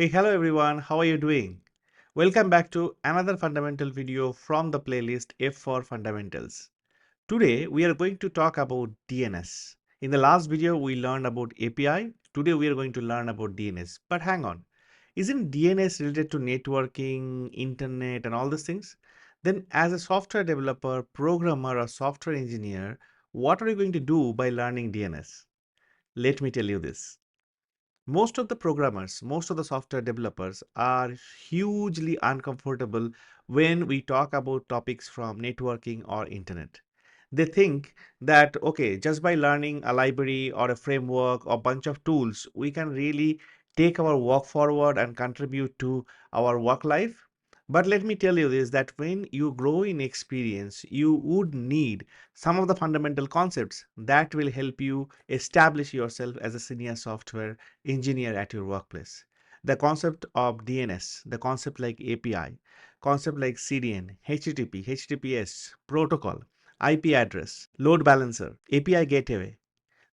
Hey, hello everyone, how are you doing? Welcome back to another fundamental video from the playlist F for Fundamentals. Today we are going to talk about DNS. In the last video we learned about API. Today we are going to learn about DNS. But hang on, isn't DNS related to networking, internet and all these things? Then as a software developer, programmer or software engineer, what are you going to do by learning DNS? Let me tell you this. Most of the programmers, most of the software developers are hugely uncomfortable when we talk about topics from networking or internet. They think that, okay, just by learning a library or a framework or bunch of tools, we can really take our work forward and contribute to our work life. But let me tell you this, that when you grow in experience, you would need some of the fundamental concepts that will help you establish yourself as a senior software engineer at your workplace. The concept of DNS, the concept like API, concept like CDN, HTTP, HTTPS, protocol, IP address, load balancer, API gateway.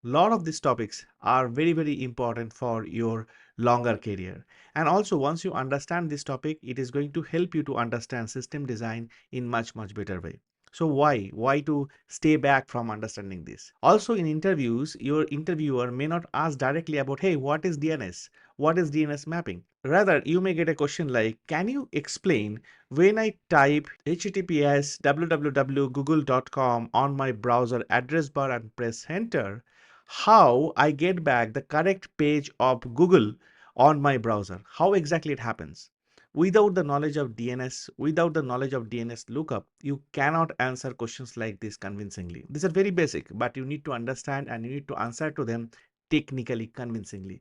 Lot of these topics are very important for your longer career. And also once you understand this topic, it is going to help you to understand system design in much better way. So why to stay back from understanding this? Also in interviews, your interviewer may not ask directly about, hey, what is DNS? What is DNS mapping? Rather, you may get a question like, can you explain when I type https www.google.com on my browser address bar and press enter, how I get back the correct page of Google on my browser, how exactly it happens. Without the knowledge of DNS, without the knowledge of DNS lookup, you cannot answer questions like this convincingly. These are very basic, but you need to understand and you need to answer to them technically convincingly.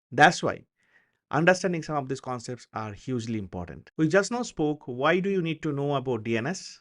That's why understanding some of these concepts are hugely important. We just now spoke, why do you need to know about DNS?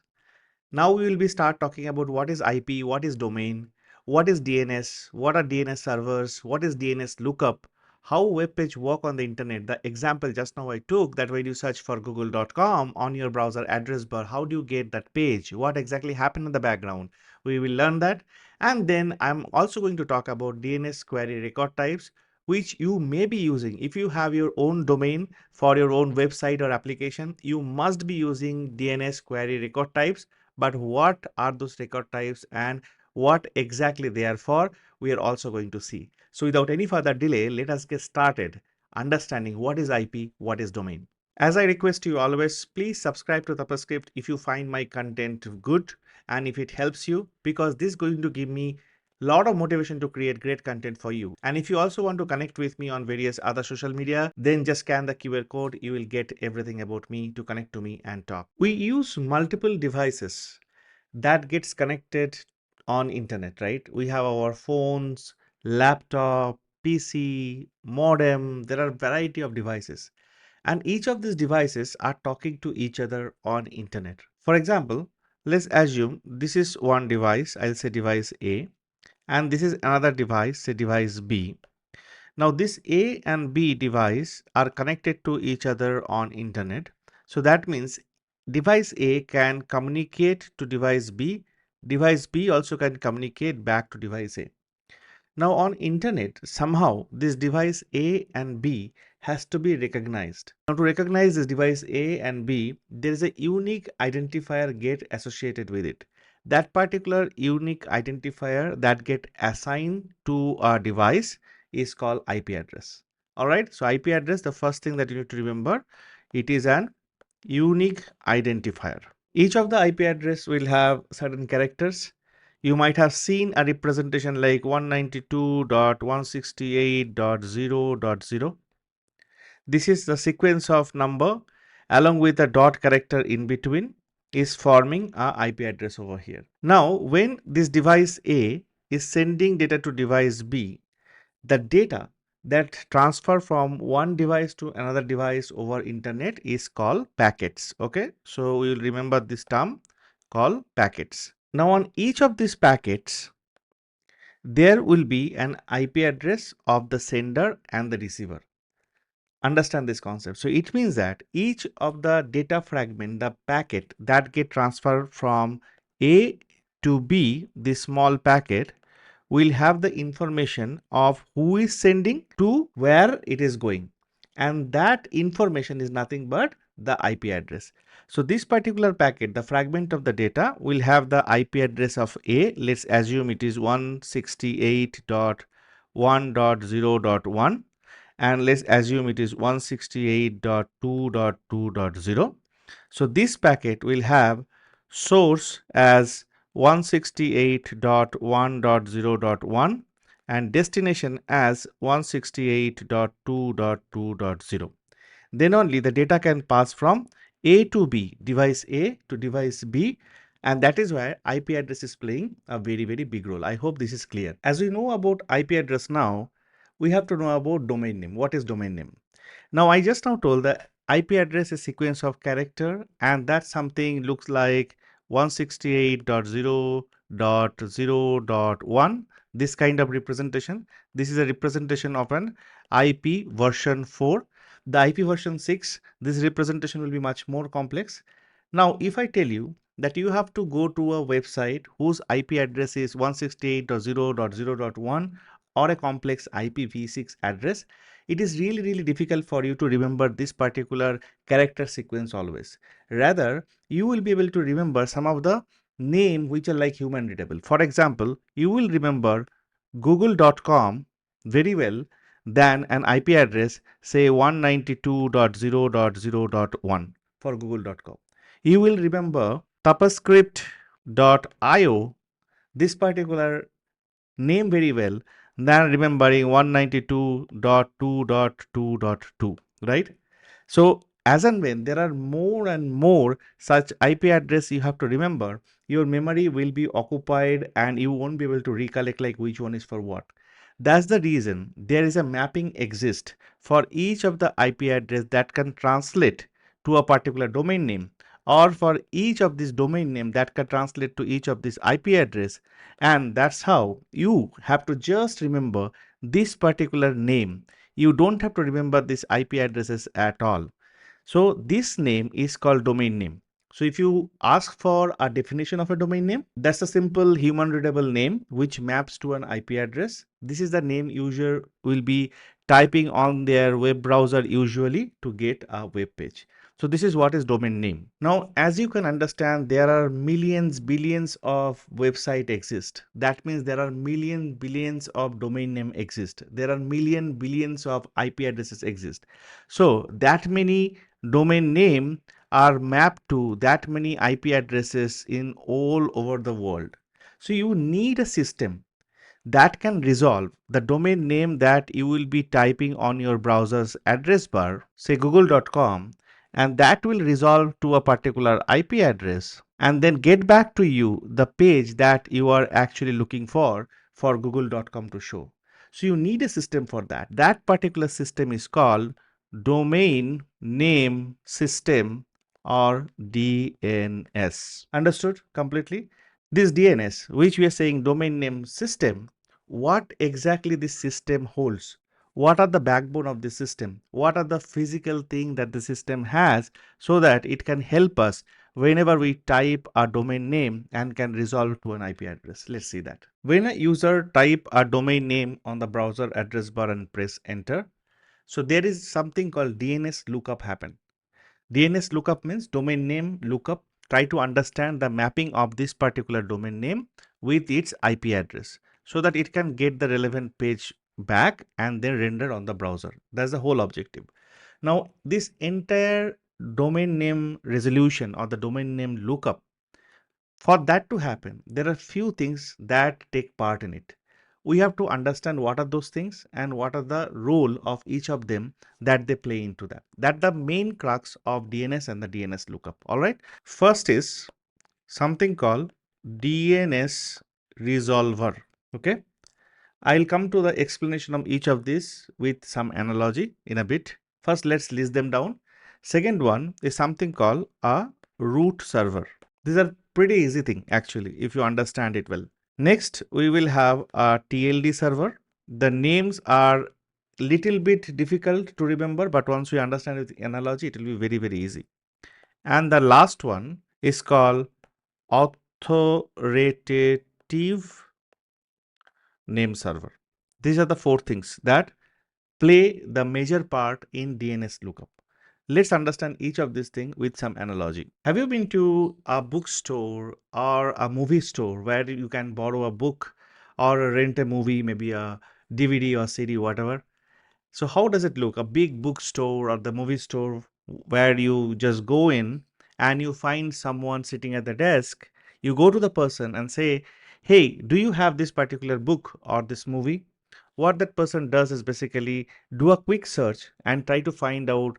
Now we will be start talking about what is IP, what is domain, what is DNS, what are DNS servers, what is DNS lookup, how web page work on the internet. The example just now I took, that when you search for google.com on your browser address bar, how do you get that page? What exactly happened in the background? We will learn that. And then I'm also going to talk about DNS query record types, which you may be using. If you have your own domain for your own website or application, you must be using DNS query record types. But what are those record types and what exactly they are for, we are also going to see. So without any further delay, let us get started understanding what is IP, what is domain. As I request you always, please subscribe to Tapascript if you find my content good and if it helps you, because this is going to give me lot of motivation to create great content for you. And if you also want to connect with me on various other social media, then just scan the QR code. You will get everything about me to connect to me and talk. We use multiple devices that gets connected on internet, right? We have our phones, laptop, PC, modem. There are variety of devices, and each of these devices are talking to each other on internet. For example, let's assume this is one device. I'll say device A, and this is another device, say device B. Now this A and B device are connected to each other on internet. So that means device A can communicate to device B also can communicate back to device A. Now on internet, somehow this device A and B has to be recognized. Now to recognize this device A and B, there is a unique identifier get associated with it. That particular unique identifier that get assigned to a device is called IP address. Alright, so IP address, the first thing that you need to remember, it is an unique identifier. Each of the IP address will have certain characters. You might have seen a representation like 192.168.0.0. This is the sequence of number along with a dot character in between is forming a IP address over here. Now, when this device A is sending data to device B, the data that transfer from one device to another device over internet is called packets. Okay, so we will remember this term called packets. Now on each of these packets, there will be an IP address of the sender and the receiver. Understand this concept. So it means that each of the data fragment, the packet that get transferred from A to B, this small packet, will have the information of who is sending to where it is going. and that information is nothing but the IP address. So this particular packet, the fragment of the data, will have the IP address of A. Let's assume it is 168.1.0.1, and let's assume it is 168.2.2.0. So this packet will have source as 168.1.0.1 and destination as 168.2.2.0. Then only the data can pass from A to B, device A to device B, and that is why IP address is playing a very, very big role. I hope this is clear. As we know about IP address now, we have to know about domain name. What is domain name? Now, I just now told the IP address is sequence of character, and that something looks like 168.0.0.1. This kind of representation. This is a representation of an IP version 4. The IP version 6, this representation will be much more complex. Now, if I tell you that you have to go to a website whose IP address is 168.0.0.1 or a complex IPv6 address, it is really difficult for you to remember this particular character sequence always. Rather, you will be able to remember some of the name which are like human readable. For example, you will remember google.com very well than an IP address say 192.0.0.1 for google.com. You will remember tapascript.io, this particular name very well than remembering 192.2.2.2, right? So as and when there are more and more such IP address you have to remember, your memory will be occupied and you won't be able to recollect like which one is for what. That's the reason there is a mapping exist for each of the IP address that can translate to a particular domain name, or for each of this domain name that can translate to each of this IP address, and that's how you have to just remember this particular name. You don't have to remember this IP addresses at all. So this name is called domain name. So if you ask for a definition of a domain name, that's a simple human readable name which maps to an IP address. This is the name user will be typing on their web browser usually to get a web page. So this is what is domain name. Now, as you can understand, there are millions, billions of website exist. That means there are million, billions of domain name exist. There are million, billions of IP addresses exist. So that many domain name are mapped to that many IP addresses in all over the world. So you need a system that can resolve the domain name that you will be typing on your browser's address bar, say google.com, and that will resolve to a particular IP address and then get back to you the page that you are actually looking for google.com to show. So you need a system for that. That particular system is called domain name system, or DNS. Understood completely? This DNS, which we are saying domain name system, what exactly this system holds? What are the backbone of the system? What are the physical thing that the system has so that it can help us whenever we type a domain name and can resolve to an IP address? Let's see that. When a user type a domain name on the browser address bar and press enter, so there is something called DNS lookup happen. DNS lookup means domain name lookup. Try to understand the mapping of this particular domain name with its IP address so that it can get the relevant page back and then render on the browser. That's the whole objective. Now, this entire domain name resolution or the domain name lookup, for that to happen, there are few things that take part in it. We have to understand what are those things and what are the role of each of them that they play into that. That's the main crux of DNS and the DNS lookup. All right. First is something called DNS resolver. Okay. I'll come to the explanation of each of these with some analogy in a bit. First, let's list them down. Second one is something called a root server. These are pretty easy thing actually if you understand it well. Next, we will have a TLD server. The names are little bit difficult to remember, but once we understand the analogy, it will be very easy. And the last one is called authoritative name server. These are the four things that play the major part in DNS lookup. Let's understand each of these things with some analogy. Have you been to a bookstore or a movie store where you can borrow a book or rent a movie, maybe a DVD or CD, whatever? So how does it look? A big bookstore or the movie store where you just go in and you find someone sitting at the desk. You go to the person and say, "Hey, do you have this particular book or this movie?" What that person does is basically do a quick search and try to find out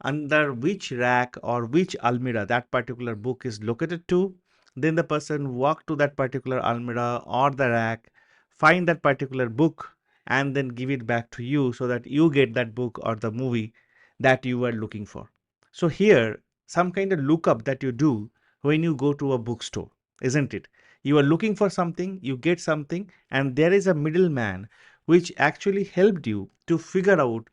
under which rack or which almirah that particular book is located to. Then the person walk to that particular almirah or the rack, find that particular book, and then give it back to you so that you get that book or the movie that you were looking for. So here, some kind of lookup that you do when you go to a bookstore, isn't it? You are looking for something, you get something, and there is a middleman which actually helped you to figure out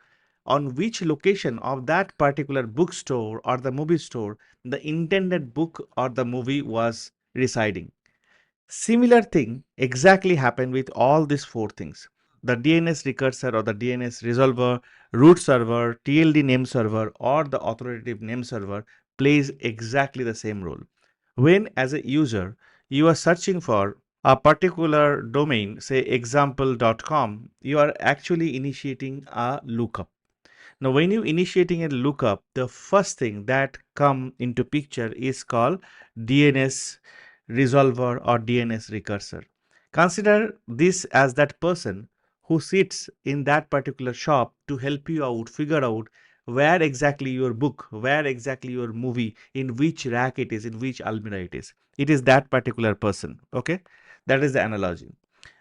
on which location of that particular bookstore or the movie store the intended book or the movie was residing. Similar thing exactly happened with all these four things. The DNS recursor or the DNS resolver, root server, TLD name server, or the authoritative name server plays exactly the same role. When, as a user, you are searching for a particular domain, say example.com, you are actually initiating a lookup. Now, when you initiating a lookup, the first thing that come into picture is called DNS resolver or DNS recursor. Consider this as that person who sits in that particular shop to help you out, figure out where exactly your book, where exactly your movie, in which rack it is, in which almirah it is. It is that particular person. Okay, that is the analogy.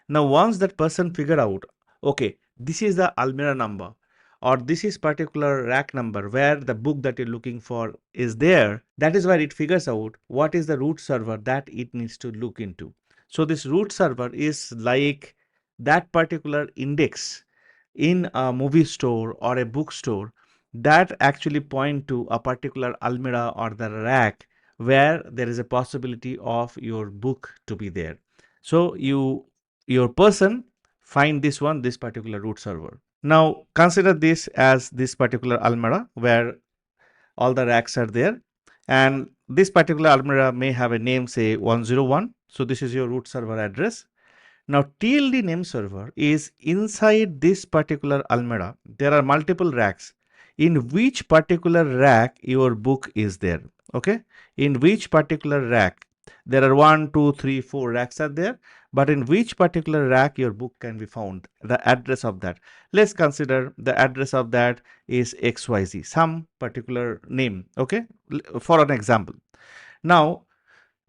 Now, once that person figure out, okay, this is the almirah number or this is particular rack number where the book that you're looking for is there, that is where it figures out what is the root server that it needs to look into. So this root server is like that particular index in a movie store or a bookstore that actually point to a particular almirah or the rack where there is a possibility of your book to be there. So your person find this particular root server. Now consider this as this particular almirah where all the racks are there, and this particular almirah may have a name, say 101. So this is your root server address. Now TLD name server is inside this particular almirah. There are multiple racks. In which particular rack your book is there? Okay, in which particular rack? There are 1, 2, 3, 4 racks are there, but in which particular rack your book can be found? The address of that. Let's consider the address of that is XYZ, some particular name. Okay, for an example. Now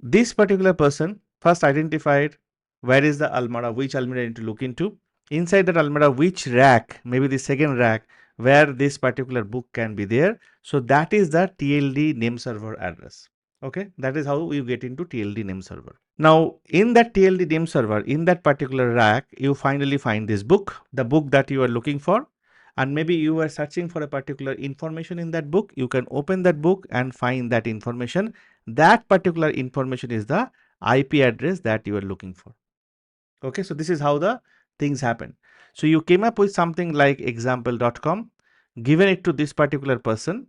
this particular person first identified where is the almirah, which almirah I need to look into. Inside that almirah, which rack, maybe the second rack, where this particular book can be there. So that is the TLD name server address. Okay, that is how you get into TLD name server. Now, in that TLD name server, in that particular rack, you finally find this book, the book that you are looking for. And maybe you are searching for a particular information in that book. You can open that book and find that information. That particular information is the IP address that you are looking for. Okay, so this is how the things happen. So you came up with something like example.com, given it to this particular person.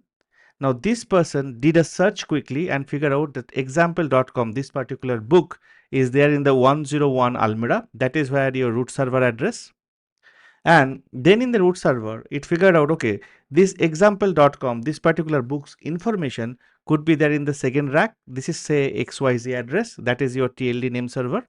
Now this person did a search quickly and figure out that example.com, this particular book is there in the 101 almirah. That is where your root server address. And then in the root server, it figured out, okay, this example.com, this particular book's information could be there in the second rack. This is say XYZ address. That is your TLD name server.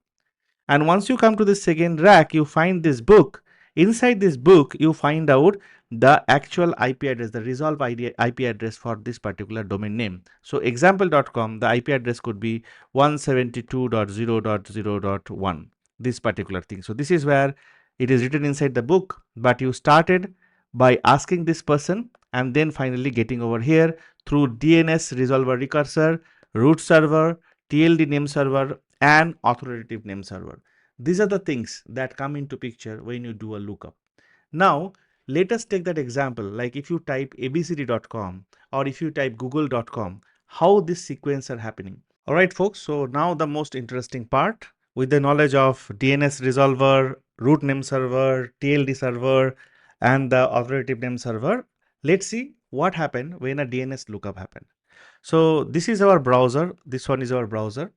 And once you come to the second rack, you find this book. Inside this book, you find out the actual IP address, the resolve IP address for this particular domain name. So example.com, the IP address could be 172.0.0.1, this particular thing. So this is where it is written inside the book, but you started by asking this person and then finally getting over here through DNS resolver recursor, root server, TLD name server, and authoritative name server. These are the things that come into picture when you do a lookup. Now, let us take that example, like if you type abcd.com or if you type google.com, how this sequence are happening. All right, folks. So now the most interesting part, with the knowledge of DNS resolver, root name server, TLD server, and the authoritative name server. Let's see what happened when a DNS lookup happened. So this is our browser. This one is our browser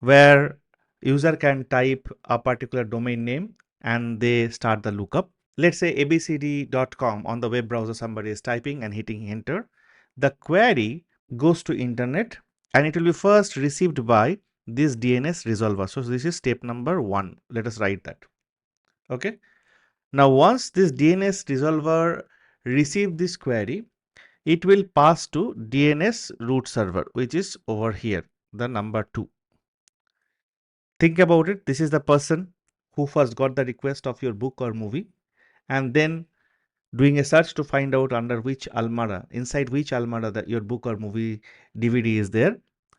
where user can type a particular domain name and they start the lookup. Let's say abcd.com on the web browser, somebody is typing and hitting enter. The query goes to internet and it will be first received by this DNS resolver. So this is step number 1. Let us write that. Okay. Now once this DNS resolver receive this query, it will pass to DNS root server, which is over here, the number 2. Think about it. This is the person who first got the request of your book or movie and then doing a search to find out under which almara, inside which almara that your book or movie DVD is there.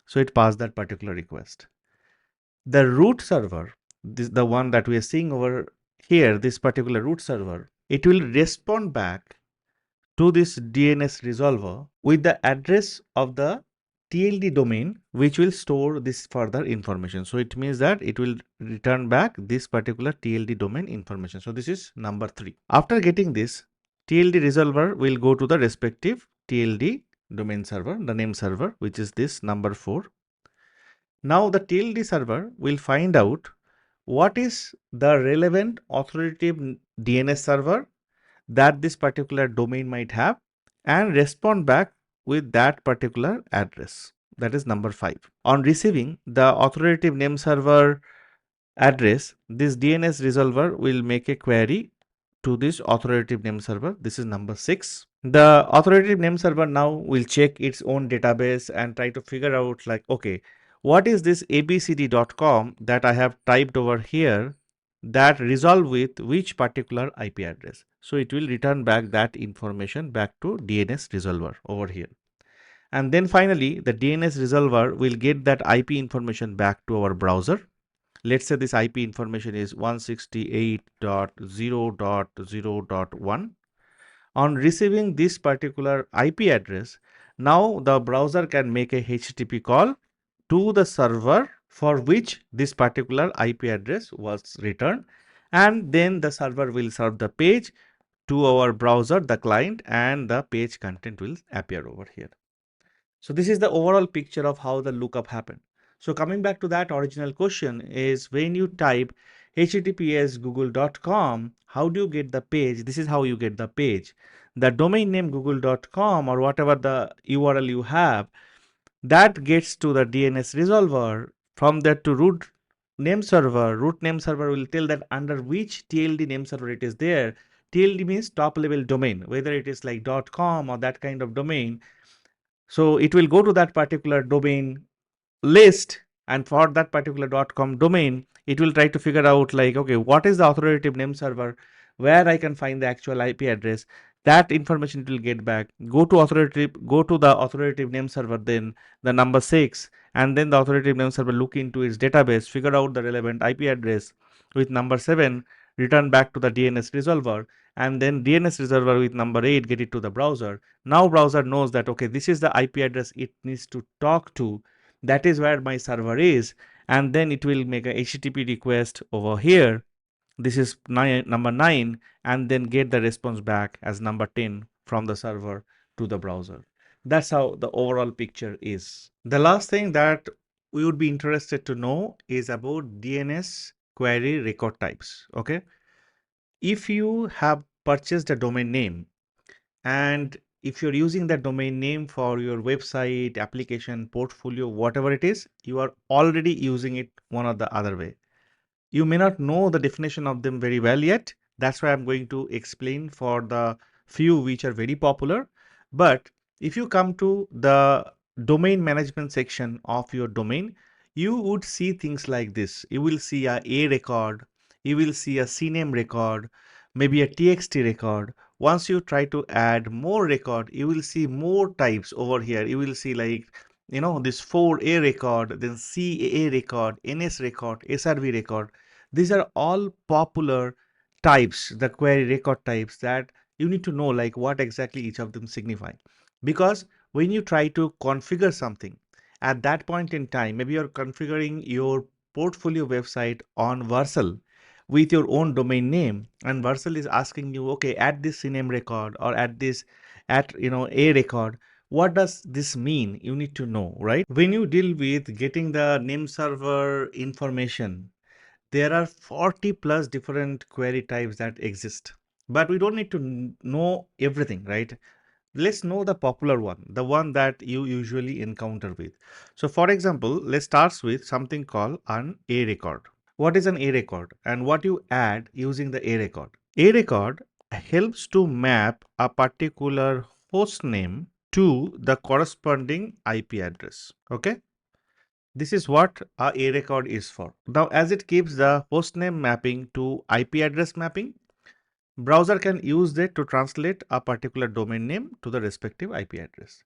So it passed that particular request. The root server, this the one that we are seeing over here, this particular root server, it will respond back to this DNS resolver with the address of the TLD domain, which will store this further information. So it means that it will return back this particular TLD domain information. So this is number 3. After getting this, TLD resolver will go to the respective TLD domain server, the name server, which is this number 4. Now the TLD server will find out what is the relevant authoritative DNS server that this particular domain might have and respond back with that particular address. That is number 5. On receiving the authoritative name server address, this DNS resolver will make a query to this authoritative name server. This is number 6. The authoritative name server now will check its own database and try to figure out like, okay, what is this abcd.com that I have typed over here that resolve with which particular IP address. So it will return back that information back to DNS resolver over here. And then finally, the DNS resolver will get that IP information back to our browser. Let's say this IP information is 168.0.0.1. On receiving this particular IP address, now the browser can make a HTTP call to the server for which this particular IP address was returned, and then the server will serve the page to our browser, the client, and the page content will appear over here. So this is the overall picture of how the lookup happened. So coming back to that original question is, when you type https google.com, how do you get the page? This is how you get the page. The domain name google.com or whatever the URL you have, that gets to the DNS resolver. From that to root name server. Root name server will tell that under which TLD name server it is there. TLD means top level domain, whether it is like .com or that kind of domain. So it will go to that particular domain list, and for that particular .com domain, it will try to figure out like, okay, what is the authoritative name server where I can find the actual IP address. That information it will get back. Go to the authoritative name server, then the number 6, and then the authoritative name server look into its database, figure out the relevant IP address with number 7, return back to the DNS resolver, and then DNS resolver with number 8 get it to the browser. Now browser knows that, okay, this is the IP address it needs to talk to. That is where my server is, and then it will make a HTTP request over here. This is number 9, and then get the response back as number 10 from the server to the browser. That's how the overall picture is. The last thing that we would be interested to know is about DNS query record types. Okay, if you have purchased a domain name, and if you're using that domain name for your website, application, portfolio, whatever it is, you are already using it one or the other way. You may not know the definition of them very well yet. That's why I'm going to explain for the few which are very popular. But if you come to the domain management section of your domain, you would see things like this. You will see a record, you will see a CNAME record, maybe a TXT record. Once you try to add more record, you will see more types over here. You will see like, this 4A record, then CAA record, NS record, SRV record. These are all popular types, the query record types that you need to know like what exactly each of them signify. Because when you try to configure something at that point in time, maybe you're configuring your portfolio website on Vercel, with your own domain name, and Vercel is asking you, okay, add this CNAME record or add this a record. What does this mean? You need to know, right? When you deal with getting the name server information, there are 40 plus different query types that exist, but we don't need to know everything, right? Let's know the popular one, the one that you usually encounter with. So for example, let's start with something called an A record. What is an A record and what you add using the A record? A record helps to map a particular host name to the corresponding IP address. Okay. This is what a A record is for. Now, as it keeps the hostname mapping to IP address mapping, browser can use that to translate a particular domain name to the respective IP address.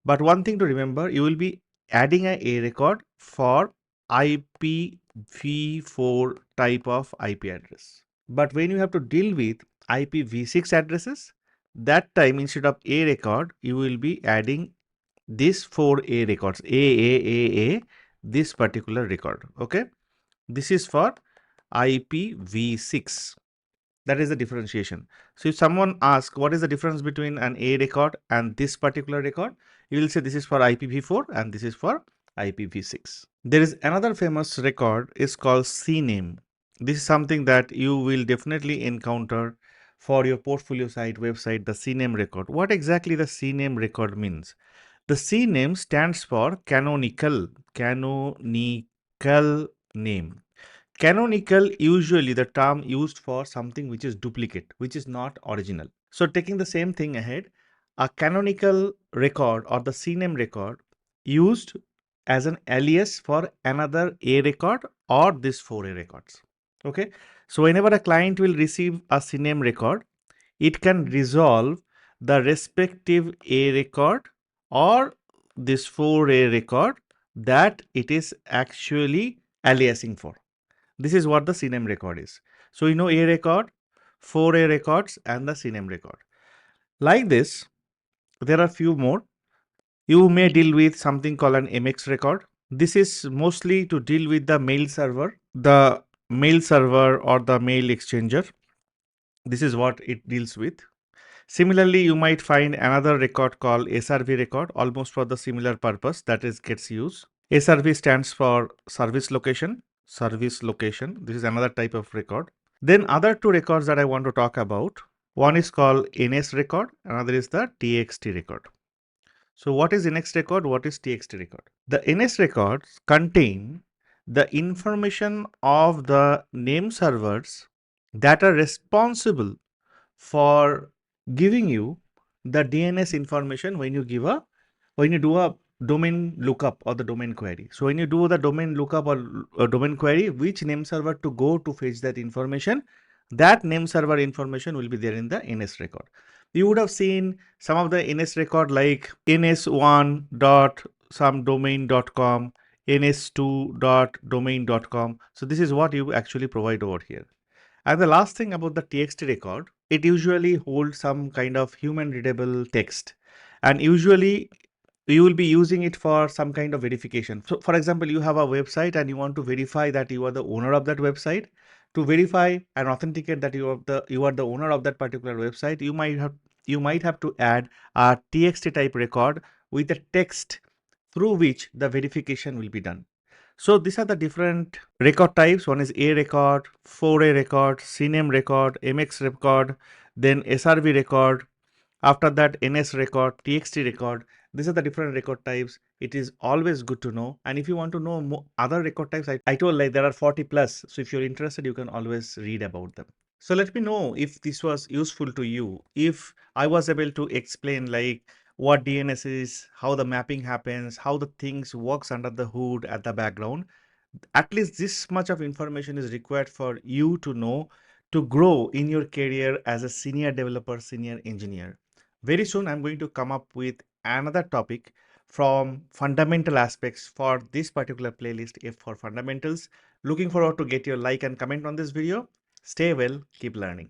But one thing to remember, you will be adding a A record for IPv4 type of IP address. But when you have to deal with IPv6 addresses, that time instead of A record, you will be adding these 4 A records, A, this particular record. Okay. This is for IPv6. That is the differentiation. So if someone asks what is the difference between an A record and this particular record, you will say this is for IPv4 and this is for IPv6. There is another famous record is called CNAME. This is something that you will definitely encounter for your portfolio site, website, the CNAME record. What exactly the CNAME record means? The CNAME stands for canonical name. Canonical, usually the term used for something which is duplicate, which is not original. So taking the same thing ahead, a canonical record or the CNAME record used as an alias for another A record or this 4 A records. Okay. So whenever a client will receive a CNAME record, it can resolve the respective A record or this 4 A record that it is actually aliasing for. This is what the CNAME record is. So you know A record, 4 A records and the CNAME record. Like this, there are few more. You may deal with something called an MX record. This is mostly to deal with the mail server or the mail exchanger. This is what it deals with. Similarly, you might find another record called SRV record, almost for the similar purpose that is gets used. SRV stands for service location. This is another type of record. Then other two records that I want to talk about. One is called NS record, another is the TXT record. So what is NX record? What is TXT record? The NS records contain the information of the name servers that are responsible for giving you the DNS information when you do a domain lookup or the domain query. So when you do the domain lookup or domain query, which name server to go to fetch that information, that name server information will be there in the NS record. You would have seen some of the NS record like ns1.somedomain.com, ns2.domain.com. So this is what you actually provide over here. And the last thing about the TXT record, it usually holds some kind of human readable text, and usually you will be using it for some kind of verification. So for example, you have a website and you want to verify that you are the owner of that website. To verify and authenticate that you are the owner of that particular website, you might have to add a TXT type record with the text through which the verification will be done. So these are the different record types. One is A record, 4A record, CNAME record, MX record, then SRV record. After that, NS record, TXT record. These are the different record types. It is always good to know. And if you want to know other record types, I told like there are 40 plus. So if you're interested, you can always read about them. So let me know if this was useful to you. If I was able to explain like what DNS is, how the mapping happens, how the things works under the hood at the background. At least this much of information is required for you to know to grow in your career as a senior developer, senior engineer. Very soon, I'm going to come up with another topic from fundamental aspects for this particular playlist, F for fundamentals. Looking forward to get your like and comment on this video. Stay well, keep learning.